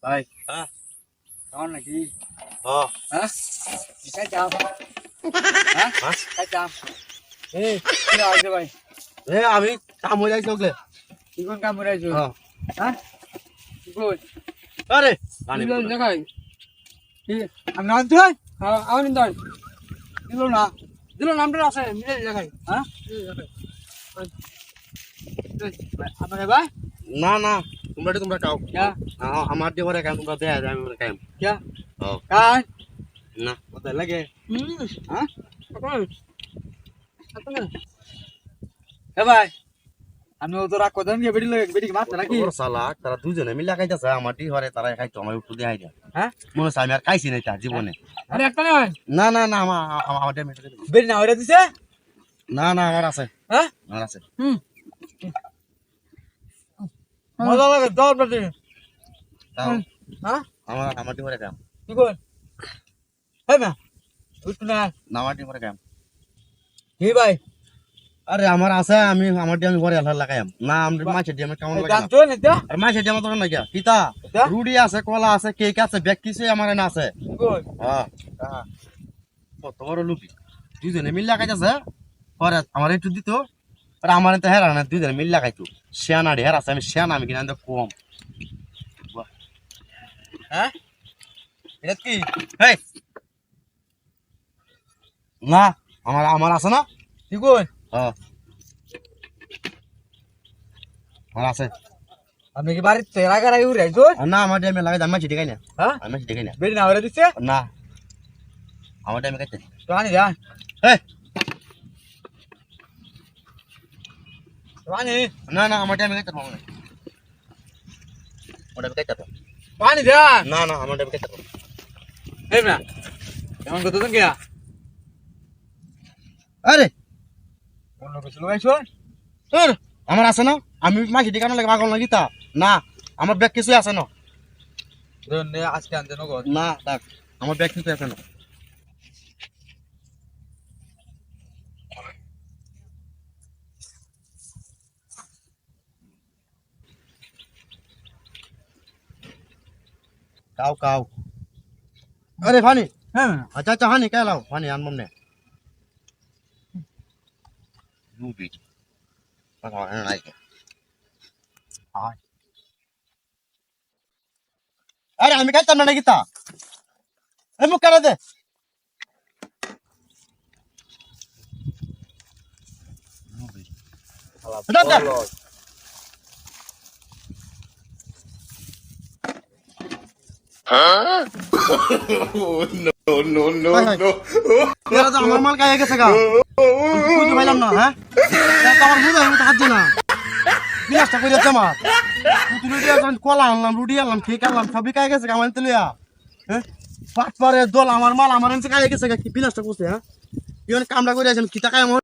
ভাই হ্যাঁ কেমন নাকি? হ্যাঁ হ্যাঁ খাই যাও। হ্যাঁ হ্যাঁ খাই যাও। এই কি আছে ভাই? এ আমি কাম হয়ে যাইছি ওগলে কি কোন কাম করে আছো? হ্যাঁ হ্যাঁ কি কই? আরে পানি দিলো না খাই। কি আমি নাম তুই? হ্যাঁ আমি নয়। দিলো নামটা আছে মিলে দেখাই। হ্যাঁ মিলে দেখাই। আপনারে ভাই না না তোমরা খাও क्या আমার দিয়ে করে কাম তোমরা দেয়া যায় আমি কাম क्या ও काय না होता लगे हाँ ए भाई আমি ও তো রাগ করতাম গিয়ে বেড়ি লাগে বেড়ি মারতে নাকি ওর শালা তারা দুজনে মিলে খাইতেছে আমার দিয়ে হরে তারা খাইতো আমার একটু দেখাই দেয় হ্যাঁ মনে হচ্ছে আমি আর খাইছি না তার জীবনে আরে একটা নয় না না না আমার বেড়ি না ওরে দিছে না না আমার আছে হ্যাঁ আমার আছে হুম মজা লাগে দর বেড়ি তাও হ্যাঁ আমার দিয়ে হরে কাম কি কর হে না উঠ না না আমার দিয়ে হরে কাম কি ভাই আরে আমার আছে আমি আমার দিয়ে আমি ঘরে আল্লাহ লাগাইম না আমরা মাছের দিয়ে আমি কেমন লাগে দাম না তো নিতে আর মাছের দিয়ে আমার তখন নাকি কিতা এটা? রুটি আছে কলা আছে কেক আছে ব্যাগ কিছু আমার না আছে কি কর হ্যাঁ কত বড় লুপি দুজনে মিল লাগাইতেছে পরে আমার একটু দিত আর আমার তো হেরা না দুজনে মিল লাগাইতো শিয়ানা ঢের আছে আমি শিয়ানা আমি কিনা কম হ্যাঁ এটা কি হেই না আমার আমার আছে না কি কর হ্যাঁ আমার আছে আপনি কি বাড়িতে তেরা গাড়াই উড়ে আইছো আর না আমার দিয়ে আমি লাগাই আমি মাছি দেখাই না হ্যাঁ আমি মাছি দেখাই না বেড়ি না ওরে দিছে না আমার দিয়ে আমি খাইতে তো আনি যা হেই পানি না না আমার দিয়ে আমি খাইতে পারবো না আমার দিয়ে আমি খাইতে পারবো পানি দে না না আমার দিয়ে আমি খাইতে পারবো এই না এমন কত দিন গিয়া আরে অন্য কিছু লাগাইছো তোর আমার আছে না আমি মাছি দেখানো লাগে পাগল না গীতা না আমার ব্যাগ কিছু আছে না ধরুন আজকে আনতে নগদ না থাক আমার ব্যাগ কিছু আছে না কাও কাও আরে ফানি হ্যাঁ আচ্ছা আচ্ছা হানি কে লাও ফানি আনবম নে রুবি পাগল না নাই আরে আমি খাইতাম না গীতা এই মুখ কাটা দে এটা দে এরা তো আমার মাল খাইয়ে গেছে গা বুঝতে পাইলাম না হ্যাঁ এটা তো আমার বুঝে আমি তো হাত না বিলাসটা করে যাচ্ছে আমার রুটি কলা আনলাম রুটি আনলাম ঠিক আনলাম সবই খাই গেছে আমার তেলিয়া হ্যাঁ পাট পারে দল আমার মাল আমার কাছে খাইয়ে গেছে কি বিলাসটা করছে হ্যাঁ কামড়া করে আছেন কি টাকা আমার